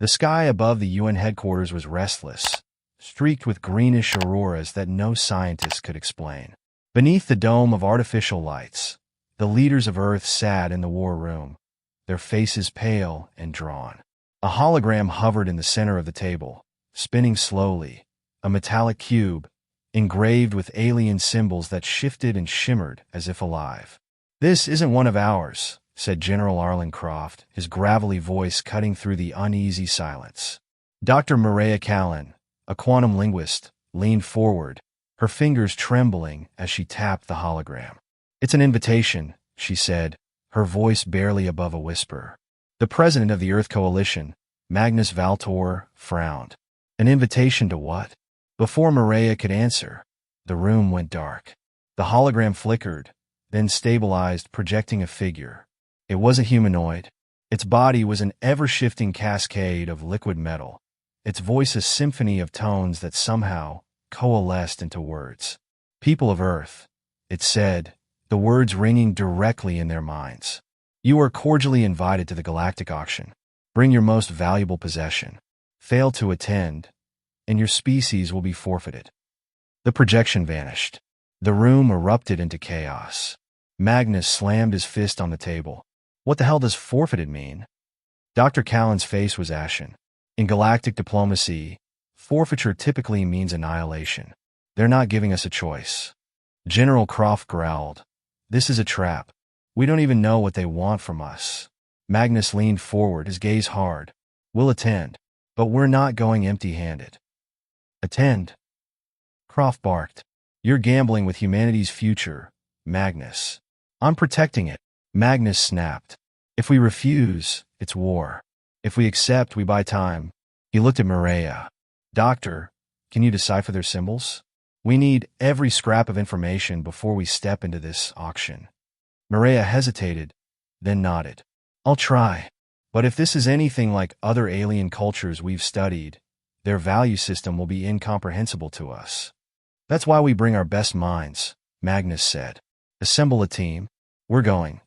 The sky above the UN headquarters was restless, streaked with greenish auroras that no scientist could explain. Beneath the dome of artificial lights, the leaders of Earth sat in the war room, their faces pale and drawn. A hologram hovered in the center of the table, spinning slowly, a metallic cube, engraved with alien symbols that shifted and shimmered as if alive. "This isn't one of ours," said General Arlencroft, his gravelly voice cutting through the uneasy silence. Dr. Maria Callan, a quantum linguist, leaned forward, her fingers trembling as she tapped the hologram. "It's an invitation," she said, her voice barely above a whisper. The president of the Earth Coalition, Magnus Valtor, frowned. An invitation to what? Before Maria could answer, the room went dark. The hologram flickered, then stabilized, projecting a figure. It was a humanoid. Its body was an ever-shifting cascade of liquid metal, its voice a symphony of tones that somehow coalesced into words. "People of Earth," it said, the words ringing directly in their minds. "You are cordially invited to the Galactic Auction. Bring your most valuable possession. Fail to attend, and your species will be forfeited." The projection vanished. The room erupted into chaos. Magnus slammed his fist on the table. "What the hell does forfeited mean?" Dr. Callan's face was ashen. In galactic diplomacy, forfeiture typically means annihilation. "They're not giving us a choice." General Croft growled. "This is a trap. We don't even know what they want from us." Magnus leaned forward, his gaze hard. "We'll attend, but we're not going empty-handed." "Attend?" Croft barked. "You're gambling with humanity's future, Magnus." "I'm protecting it," Magnus snapped. "If we refuse, it's war. If we accept, we buy time." He looked at Maria. "Doctor, can you decipher their symbols? We need every scrap of information before we step into this auction." Maria hesitated, then nodded. "I'll try. But if this is anything like other alien cultures we've studied, their value system will be incomprehensible to us." "That's why we bring our best minds," Magnus said. "Assemble a team. We're going."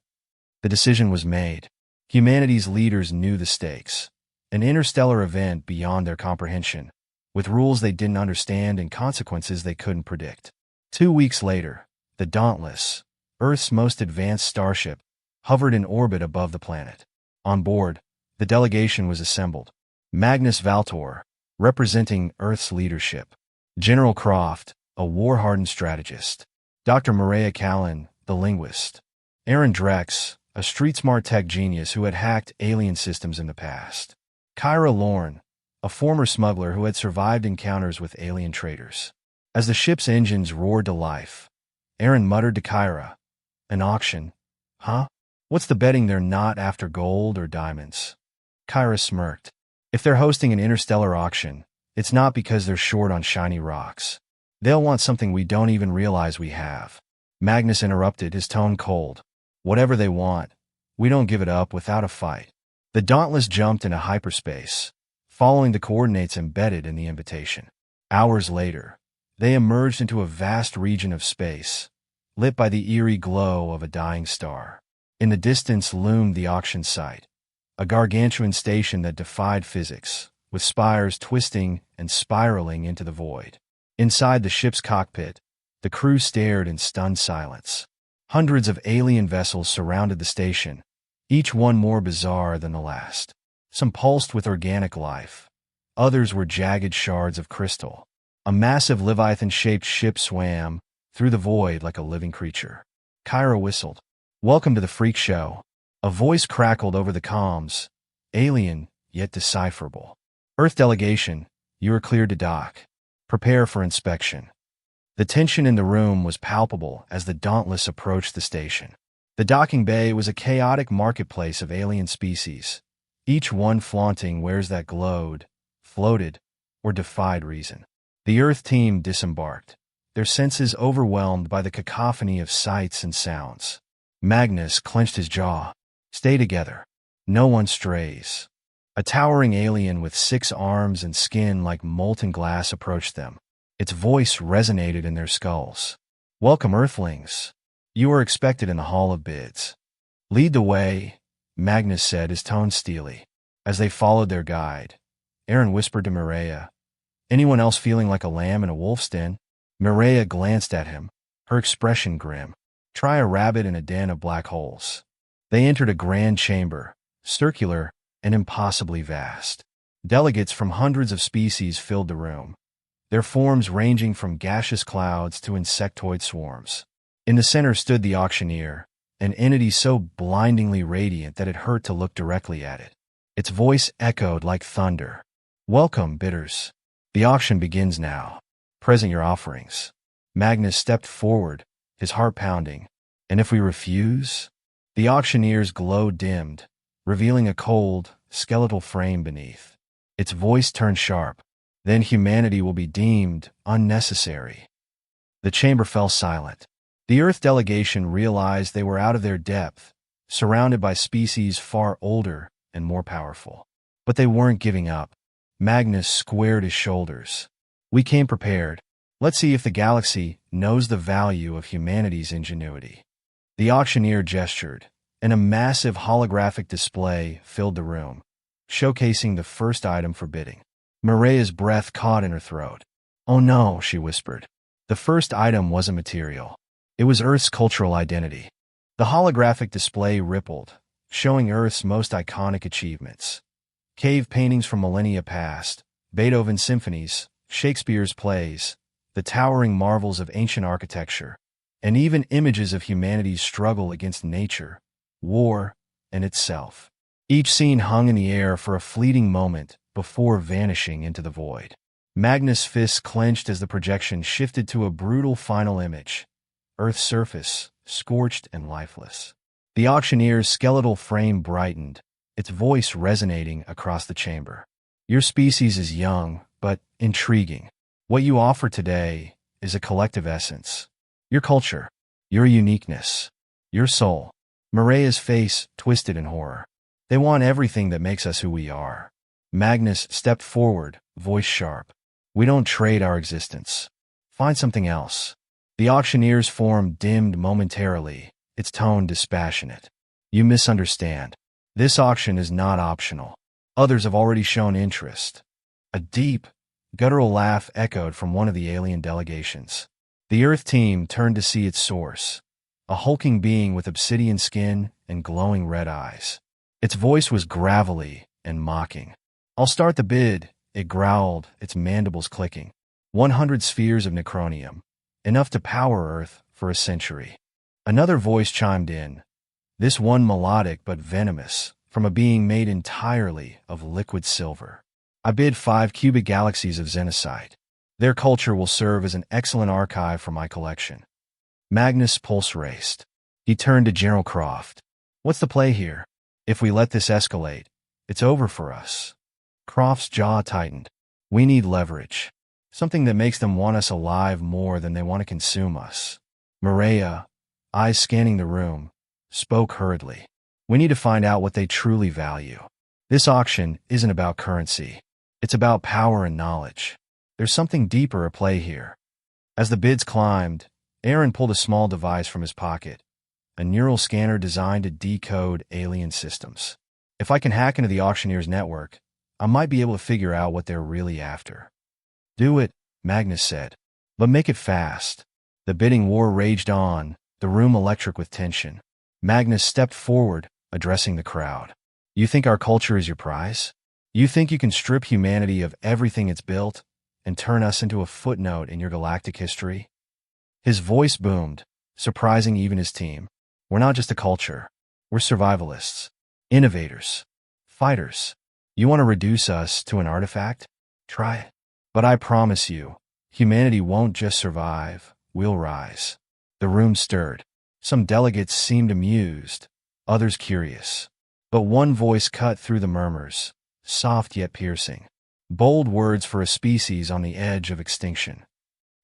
The decision was made. Humanity's leaders knew the stakes. An interstellar event beyond their comprehension, with rules they didn't understand and consequences they couldn't predict. 2 weeks later, the Dauntless, Earth's most advanced starship, hovered in orbit above the planet. On board, the delegation was assembled. Magnus Valtor, representing Earth's leadership. General Croft, a war-hardened strategist. Dr. Maria Callan, the linguist. Aaron Drex, a street-smart tech genius who had hacked alien systems in the past. Kyra Lorne, a former smuggler who had survived encounters with alien traders. As the ship's engines roared to life, Aaron muttered to Kyra, "An auction? Huh? What's the betting they're not after gold or diamonds?" Kyra smirked. "If they're hosting an interstellar auction, it's not because they're short on shiny rocks. They'll want something we don't even realize we have." Magnus interrupted, his tone cold. "Whatever they want, we don't give it up without a fight." The Dauntless jumped into hyperspace, following the coordinates embedded in the invitation. Hours later, they emerged into a vast region of space, lit by the eerie glow of a dying star. In the distance loomed the auction site, a gargantuan station that defied physics, with spires twisting and spiraling into the void. Inside the ship's cockpit, the crew stared in stunned silence. Hundreds of alien vessels surrounded the station, each one more bizarre than the last. Some pulsed with organic life. Others were jagged shards of crystal. A massive Leviathan-shaped ship swam through the void like a living creature. Kyra whistled. "Welcome to the freak show." A voice crackled over the comms, alien yet decipherable. "Earth delegation, you are cleared to dock. Prepare for inspection." The tension in the room was palpable as the Dauntless approached the station. The docking bay was a chaotic marketplace of alien species, each one flaunting wares that glowed, floated, or defied reason. The Earth team disembarked, their senses overwhelmed by the cacophony of sights and sounds. Magnus clenched his jaw. "Stay together. No one strays." A towering alien with 6 arms and skin like molten glass approached them. Its voice resonated in their skulls. "Welcome, Earthlings. You are expected in the Hall of Bids." "Lead the way," Magnus said, his tone steely. As they followed their guide, Aaron whispered to Mireia. Anyone else feeling like a lamb in a wolf's den? Mireia glanced at him, her expression grim. Try a rabbit in a den of black holes. They entered a grand chamber, circular and impossibly vast. Delegates from hundreds of species filled the room, their forms ranging from gaseous clouds to insectoid swarms. In the center stood the auctioneer, an entity so blindingly radiant that it hurt to look directly at it. Its voice echoed like thunder. Welcome, bidders. The auction begins now. Present your offerings. Magnus stepped forward, his heart pounding. And if we refuse? The auctioneer's glow dimmed, revealing a cold, skeletal frame beneath. Its voice turned sharp. Then humanity will be deemed unnecessary. The chamber fell silent. The Earth delegation realized they were out of their depth, surrounded by species far older and more powerful. But they weren't giving up. Magnus squared his shoulders. We came prepared. Let's see if the galaxy knows the value of humanity's ingenuity. The auctioneer gestured, and a massive holographic display filled the room, showcasing the first item for bidding. Mireia's breath caught in her throat. Oh no, she whispered. The first item wasn't material. It was Earth's cultural identity. The holographic display rippled, showing Earth's most iconic achievements. Cave paintings from millennia past, Beethoven's symphonies, Shakespeare's plays, the towering marvels of ancient architecture, and even images of humanity's struggle against nature, war, and itself. Each scene hung in the air for a fleeting moment before vanishing into the void. Magnus' fists clenched as the projection shifted to a brutal final image. Earth's surface, scorched and lifeless. The auctioneer's skeletal frame brightened, its voice resonating across the chamber. Your species is young, but intriguing. What you offer today is a collective essence. Your culture, your uniqueness, your soul. Mireia's face twisted in horror. They want everything that makes us who we are. Magnus stepped forward, voice sharp. We don't trade our existence. Find something else. The auctioneer's form dimmed momentarily, its tone dispassionate. You misunderstand. This auction is not optional. Others have already shown interest. A deep, guttural laugh echoed from one of the alien delegations. The Earth team turned to see its source, a hulking being with obsidian skin and glowing red eyes. Its voice was gravelly and mocking. I'll start the bid, it growled, its mandibles clicking. 100 spheres of necronium, enough to power Earth for a century. Another voice chimed in, this one melodic but venomous, from a being made entirely of liquid silver. I bid 5 cubic galaxies of xenocite. Their culture will serve as an excellent archive for my collection. Magnus' pulse raced. He turned to General Croft. What's the play here? If we let this escalate, it's over for us. Croft's jaw tightened. We need leverage. Something that makes them want us alive more than they want to consume us. Mireia, eyes scanning the room, spoke hurriedly. We need to find out what they truly value. This auction isn't about currency. It's about power and knowledge. There's something deeper at play here. As the bids climbed, Aaron pulled a small device from his pocket, a neural scanner designed to decode alien systems. If I can hack into the auctioneer's network, I might be able to figure out what they're really after. Do it, Magnus said. But make it fast. The bidding war raged on, the room electric with tension. Magnus stepped forward, addressing the crowd. You think our culture is your prize? You think you can strip humanity of everything it's built and turn us into a footnote in your galactic history? His voice boomed, surprising even his team. We're not just a culture. We're survivalists, innovators, fighters. You want to reduce us to an artifact? Try it. But I promise you, humanity won't just survive, we'll rise. The room stirred. Some delegates seemed amused, others curious. But one voice cut through the murmurs, soft yet piercing. Bold words for a species on the edge of extinction.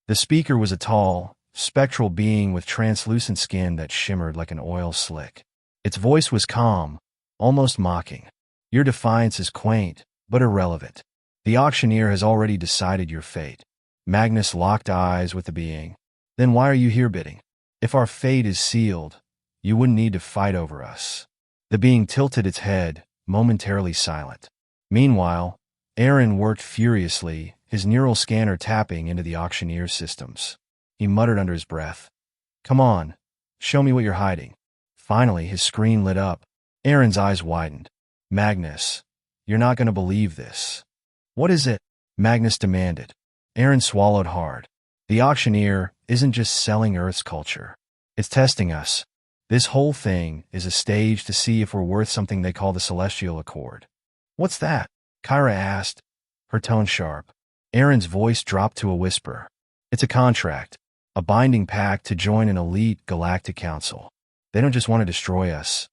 The speaker was a tall, spectral being with translucent skin that shimmered like an oil slick. Its voice was calm, almost mocking. Your defiance is quaint, but irrelevant. The auctioneer has already decided your fate. Magnus locked eyes with the being. Then why are you here bidding? If our fate is sealed, you wouldn't need to fight over us. The being tilted its head, momentarily silent. Meanwhile, Aaron worked furiously, his neural scanner tapping into the auctioneer's systems. He muttered under his breath, "Come on, show me what you're hiding." Finally, his screen lit up. Aaron's eyes widened. "Magnus, you're not going to believe this." "What is it?" Magnus demanded. Aaron swallowed hard. "The auctioneer isn't just selling Earth's culture. It's testing us. This whole thing is a stage to see if we're worth something they call the Celestial Accord." "What's that?" Kyra asked, her tone sharp. Aaron's voice dropped to a whisper. "It's a contract, a binding pact to join an elite galactic council. They don't just want to destroy us.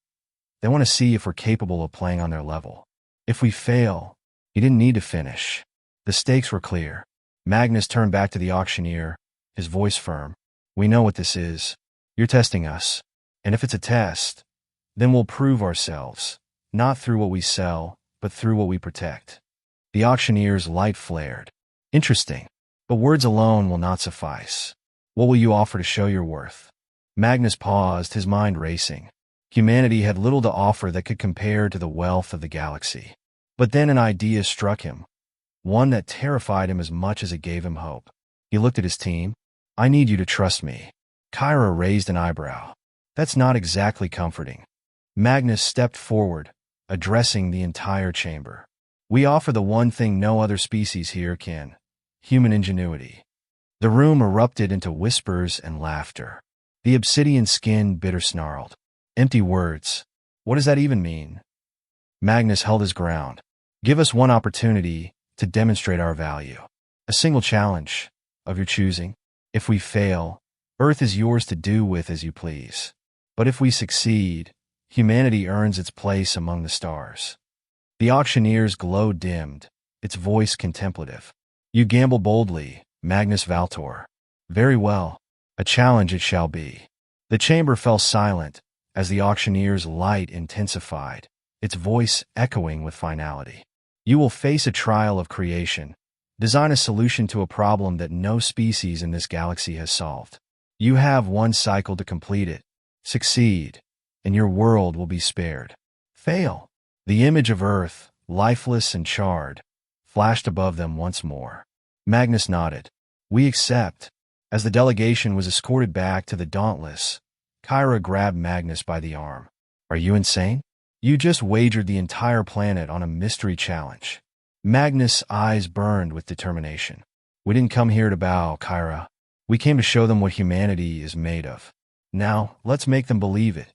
They want to see if we're capable of playing on their level. If we fail..." He didn't need to finish. The stakes were clear. Magnus turned back to the auctioneer, his voice firm. "We know what this is. You're testing us. And if it's a test, then we'll prove ourselves, not through what we sell, but through what we protect." The auctioneer's light flared. "Interesting. But words alone will not suffice. What will you offer to show your worth?" Magnus paused, his mind racing. Humanity had little to offer that could compare to the wealth of the galaxy. But then an idea struck him, one that terrified him as much as it gave him hope. He looked at his team. "I need you to trust me." Kyra raised an eyebrow. "That's not exactly comforting." Magnus stepped forward, addressing the entire chamber. "We offer the one thing no other species here can: human ingenuity." The room erupted into whispers and laughter. The obsidian-skinned bidder snarled. "Empty words. What does that even mean?" Magnus held his ground. "Give us one opportunity to demonstrate our value. A single challenge, of your choosing. If we fail, Earth is yours to do with as you please. But if we succeed, humanity earns its place among the stars." The auctioneer's glow dimmed, its voice contemplative. "You gamble boldly, Magnus Valtor. Very well. A challenge it shall be." The chamber fell silent as the auctioneer's light intensified, its voice echoing with finality. "You will face a trial of creation. Design a solution to a problem that no species in this galaxy has solved. You have one cycle to complete it. Succeed, and your world will be spared. Fail." The image of Earth, lifeless and charred, flashed above them once more. Magnus nodded. "We accept." As the delegation was escorted back to the Dauntless, Kyra grabbed Magnus by the arm. "Are you insane? You just wagered the entire planet on a mystery challenge." Magnus' eyes burned with determination. "We didn't come here to bow, Kyra. We came to show them what humanity is made of. Now, let's make them believe it."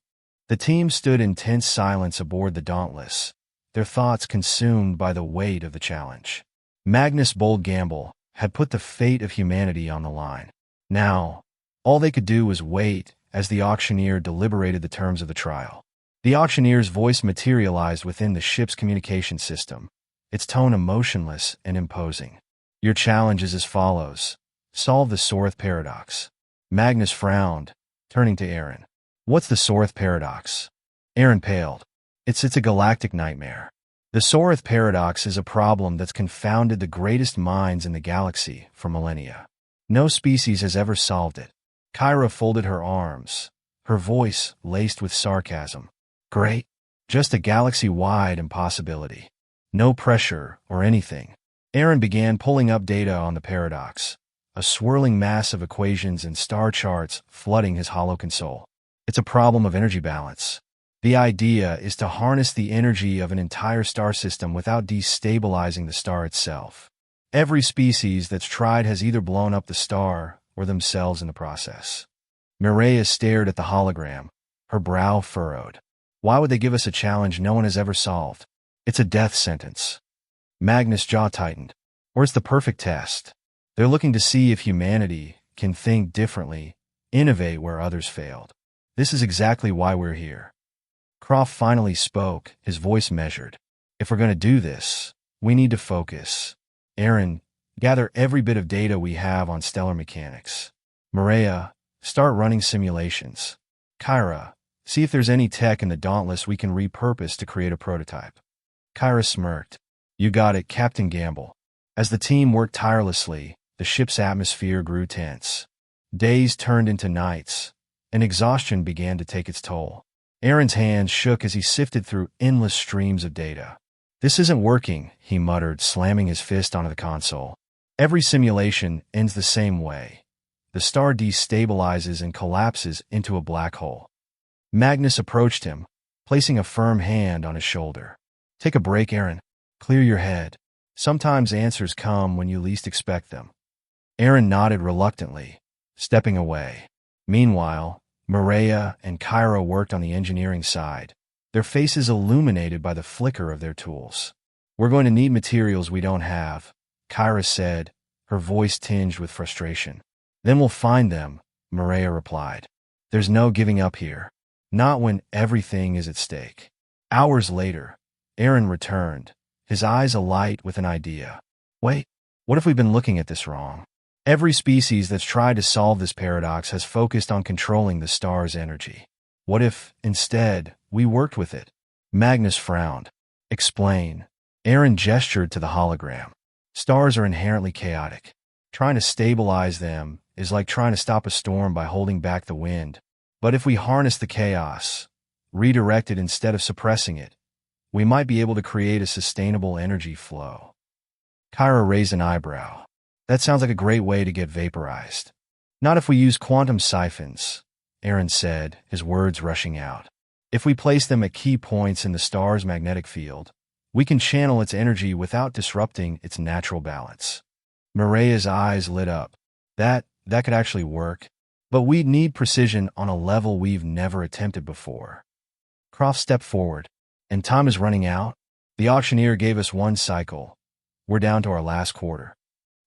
The team stood in tense silence aboard the Dauntless, their thoughts consumed by the weight of the challenge. Magnus' bold gamble had put the fate of humanity on the line. Now, all they could do was wait as the auctioneer deliberated the terms of the trial. The auctioneer's voice materialized within the ship's communication system, its tone emotionless and imposing. "Your challenge is as follows. Solve the Sorth paradox." Magnus frowned, turning to Aaron. "What's the Sorth paradox?" Aaron paled. It's a galactic nightmare. The Sorth paradox is a problem that's confounded the greatest minds in the galaxy for millennia. No species has ever solved it." Kyra folded her arms, her voice laced with sarcasm. "Great. Just a galaxy-wide impossibility. No pressure or anything." Aaron began pulling up data on the paradox, a swirling mass of equations and star charts flooding his hollow console. "It's a problem of energy balance. The idea is to harness the energy of an entire star system without destabilizing the star itself. Every species that's tried has either blown up the star or themselves in the process." Mireia stared at the hologram, her brow furrowed. "Why would they give us a challenge no one has ever solved? It's a death sentence." Magnus' jaw tightened. "Or it's the perfect test. They're looking to see if humanity can think differently, innovate where others failed. This is exactly why we're here." Croft finally spoke, his voice measured. "If we're going to do this, we need to focus. Aaron, gather every bit of data we have on stellar mechanics. Mireia, start running simulations. Kyra, see if there's any tech in the Dauntless we can repurpose to create a prototype." Kyra smirked. "You got it, Captain Gamble." As the team worked tirelessly, the ship's atmosphere grew tense. Days turned into nights, and exhaustion began to take its toll. Aaron's hands shook as he sifted through endless streams of data. This isn't working, he muttered, slamming his fist onto the console. Every simulation ends the same way. The star destabilizes and collapses into a black hole. Magnus approached him, placing a firm hand on his shoulder. Take a break, Aaron. Clear your head. Sometimes answers come when you least expect them. Aaron nodded reluctantly, stepping away. Meanwhile, Maria and Kyra worked on the engineering side, their faces illuminated by the flicker of their tools. We're going to need materials we don't have, Kyra said, her voice tinged with frustration. Then we'll find them, Maria replied. There's no giving up here. Not when everything is at stake. Hours later, Aaron returned, his eyes alight with an idea. Wait, what if we've been looking at this wrong? Every species that's tried to solve this paradox has focused on controlling the star's energy. What if, instead, we worked with it? Magnus frowned. Explain. Aaron gestured to the hologram. Stars are inherently chaotic. Trying to stabilize them is like trying to stop a storm by holding back the wind. But if we harness the chaos, redirect it instead of suppressing it, we might be able to create a sustainable energy flow. Kyra raised an eyebrow. That sounds like a great way to get vaporized. Not if we use quantum siphons, Aaron said, his words rushing out. If we place them at key points in the star's magnetic field, we can channel its energy without disrupting its natural balance. Maria's eyes lit up. That could actually work, but we'd need precision on a level we've never attempted before. Croft stepped forward. And time is running out. The auctioneer gave us one cycle. We're down to our last quarter.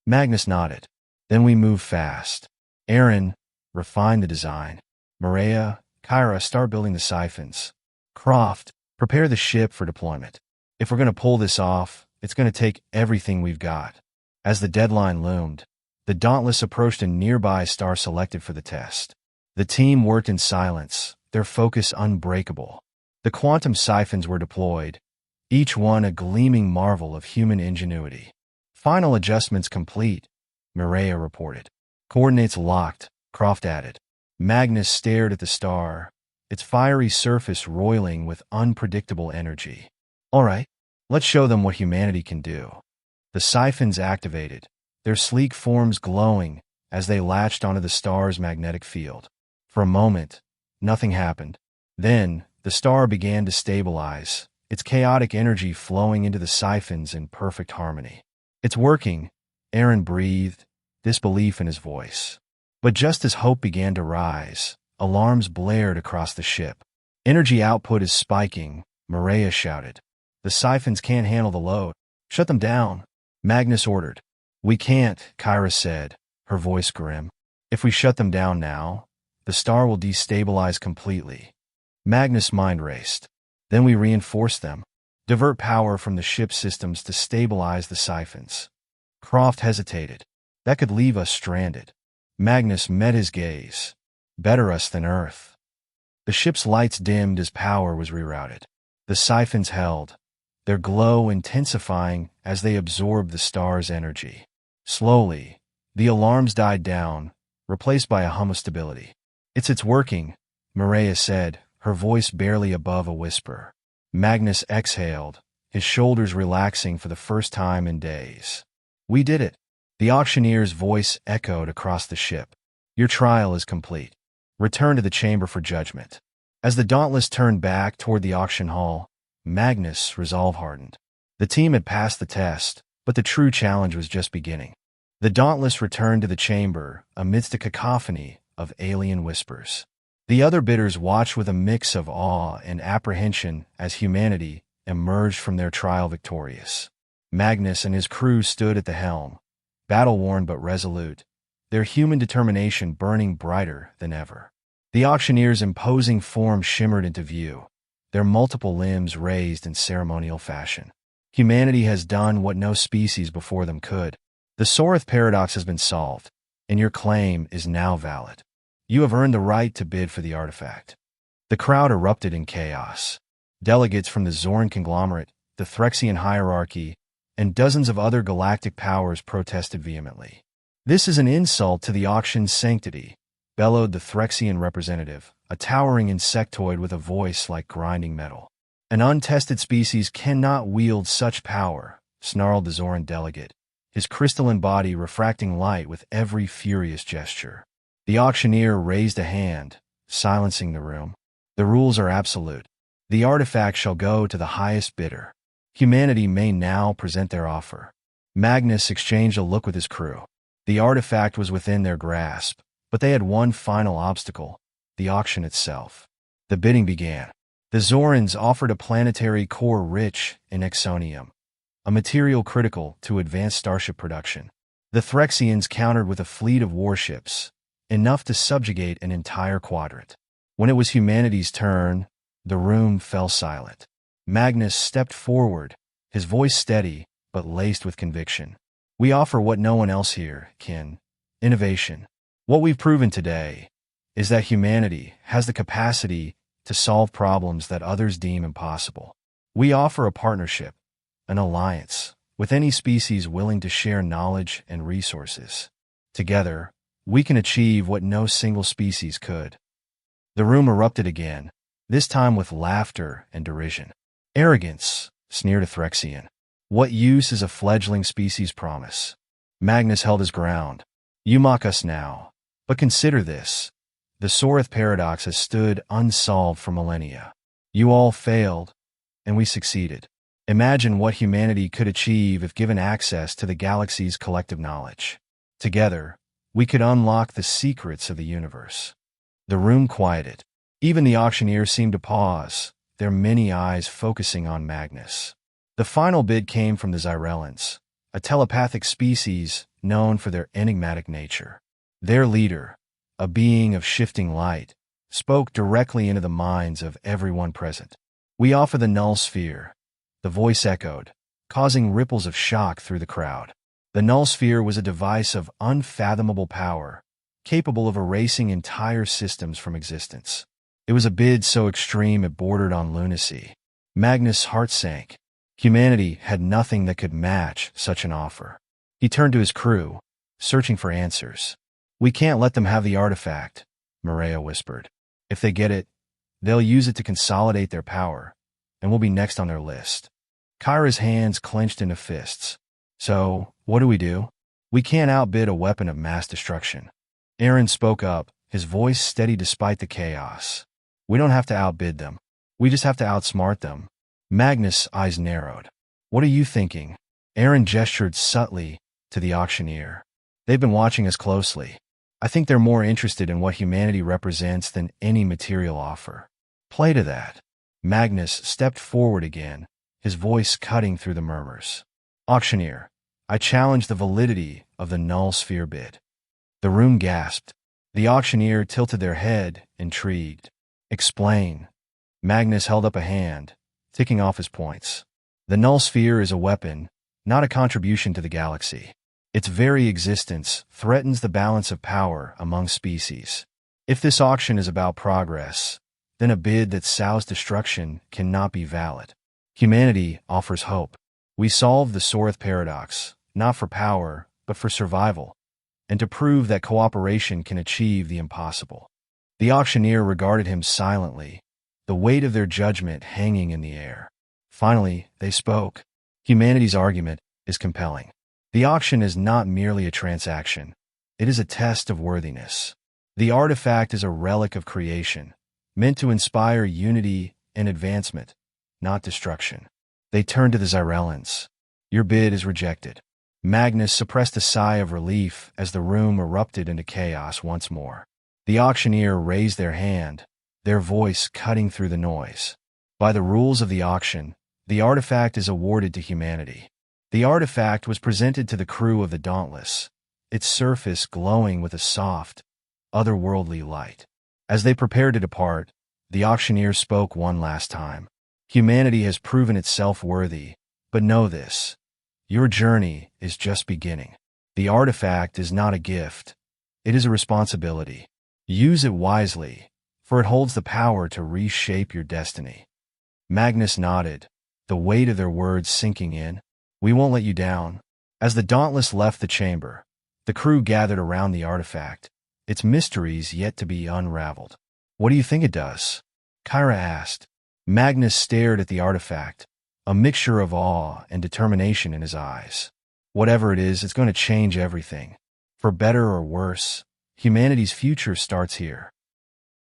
Magnus nodded. Then we move fast. Aaron, refine the design. Maria, Kyra, start building the siphons. Croft, prepare the ship for deployment. If we're going to pull this off, it's going to take everything we've got. As the deadline loomed, the Dauntless approached a nearby star selected for the test. The team worked in silence, their focus unbreakable. The quantum siphons were deployed, each one a gleaming marvel of human ingenuity. Final adjustments complete, Maria reported. Coordinates locked, Croft added. Magnus stared at the star, its fiery surface roiling with unpredictable energy. All right, let's show them what humanity can do. The siphons activated, their sleek forms glowing as they latched onto the star's magnetic field. For a moment, nothing happened. Then, the star began to stabilize, its chaotic energy flowing into the siphons in perfect harmony. It's working, Aaron breathed, disbelief in his voice. But just as hope began to rise, alarms blared across the ship. Energy output is spiking, Maria shouted. The siphons can't handle the load. Shut them down, Magnus ordered. We can't, Kyra said, her voice grim. If we shut them down now, the star will destabilize completely. Magnus' mind raced. Then we reinforce them, divert power from the ship's systems to stabilize the siphons. Croft hesitated. That could leave us stranded. Magnus met his gaze. Better us than Earth. The ship's lights dimmed as power was rerouted. The siphons held, their glow intensifying as they absorbed the star's energy. Slowly, the alarms died down, replaced by a hum of stability. It's working, Maria said, her voice barely above a whisper. Magnus exhaled, his shoulders relaxing for the first time in days. We did it. The auctioneer's voice echoed across the ship. Your trial is complete. Return to the chamber for judgment. As the Dauntless turned back toward the auction hall, Magnus' resolve hardened. The team had passed the test, but the true challenge was just beginning. The Dauntless returned to the chamber amidst a cacophony of alien whispers. The other bidders watched with a mix of awe and apprehension as humanity emerged from their trial victorious. Magnus and his crew stood at the helm, battle-worn but resolute, their human determination burning brighter than ever. The auctioneer's imposing form shimmered into view, their multiple limbs raised in ceremonial fashion. Humanity has done what no species before them could. The Sorith paradox has been solved, and your claim is now valid. You have earned the right to bid for the artifact. The crowd erupted in chaos. Delegates from the Zoran conglomerate, the Threxian hierarchy, and dozens of other galactic powers protested vehemently. This is an insult to the auction's sanctity, bellowed the Threxian representative, a towering insectoid with a voice like grinding metal. An untested species cannot wield such power, snarled the Zoran delegate, his crystalline body refracting light with every furious gesture. The auctioneer raised a hand, silencing the room. The rules are absolute. The artifact shall go to the highest bidder. Humanity may now present their offer. Magnus exchanged a look with his crew. The artifact was within their grasp, but they had one final obstacle: the auction itself. The bidding began. The Zorans offered a planetary core rich in exonium, a material critical to advanced starship production. The Threxians countered with a fleet of warships, enough to subjugate an entire quadrant. When it was humanity's turn, the room fell silent. Magnus stepped forward, his voice steady but laced with conviction. We offer what no one else here can: innovation. What we've proven today is that humanity has the capacity to solve problems that others deem impossible. We offer a partnership, an alliance, with any species willing to share knowledge and resources. Together, we can achieve what no single species could. The room erupted again, this time with laughter and derision. Arrogance, sneered a Threxian. What use is a fledgling species' promise? Magnus held his ground. You mock us now, but consider this. The Sorath paradox has stood unsolved for millennia. You all failed, and we succeeded. Imagine what humanity could achieve if given access to the galaxy's collective knowledge. Together, we could unlock the secrets of the universe. The room quieted. Even the auctioneer seemed to pause, their many eyes focusing on Magnus. The final bid came from the Zyrellans, a telepathic species known for their enigmatic nature. Their leader, a being of shifting light, spoke directly into the minds of everyone present. We offer the null sphere. The voice echoed, causing ripples of shock through the crowd. The null sphere was a device of unfathomable power, capable of erasing entire systems from existence. It was a bid so extreme it bordered on lunacy. Magnus' heart sank. Humanity had nothing that could match such an offer. He turned to his crew, searching for answers. We can't let them have the artifact, Maria whispered. If they get it, they'll use it to consolidate their power, and we'll be next on their list. Kyra's hands clenched into fists. So, what do? We can't outbid a weapon of mass destruction. Aaron spoke up, his voice steady despite the chaos. We don't have to outbid them. We just have to outsmart them. Magnus' eyes narrowed. What are you thinking? Aaron gestured subtly to the auctioneer. They've been watching us closely. I think they're more interested in what humanity represents than any material offer. Play to that. Magnus stepped forward again, his voice cutting through the murmurs. Auctioneer, I challenge the validity of the null sphere bid. The room gasped. The auctioneer tilted their head, intrigued. Explain. Magnus held up a hand, ticking off his points. The null sphere is a weapon, not a contribution to the galaxy. Its very existence threatens the balance of power among species. If this auction is about progress, then a bid that sows destruction cannot be valid. Humanity offers hope. We solve the Sorath paradox, not for power, but for survival, and to prove that cooperation can achieve the impossible. The auctioneer regarded him silently, the weight of their judgment hanging in the air. Finally, they spoke. Humanity's argument is compelling. The auction is not merely a transaction. It is a test of worthiness. The artifact is a relic of creation, meant to inspire unity and advancement, not destruction. They turned to the Zyrellans. Your bid is rejected. Magnus suppressed a sigh of relief as the room erupted into chaos once more. The auctioneer raised their hand, their voice cutting through the noise. By the rules of the auction, the artifact is awarded to humanity. The artifact was presented to the crew of the Dauntless, its surface glowing with a soft, otherworldly light. As they prepared to depart, the auctioneer spoke one last time. Humanity has proven itself worthy, but know this. Your journey is just beginning. The artifact is not a gift. It is a responsibility. Use it wisely, for it holds the power to reshape your destiny. Magnus nodded, the weight of their words sinking in. We won't let you down. As the Dauntless left the chamber, the crew gathered around the artifact, its mysteries yet to be unraveled. What do you think it does? Kyra asked. Magnus stared at the artifact, a mixture of awe and determination in his eyes. Whatever it is, it's going to change everything. For better or worse, humanity's future starts here.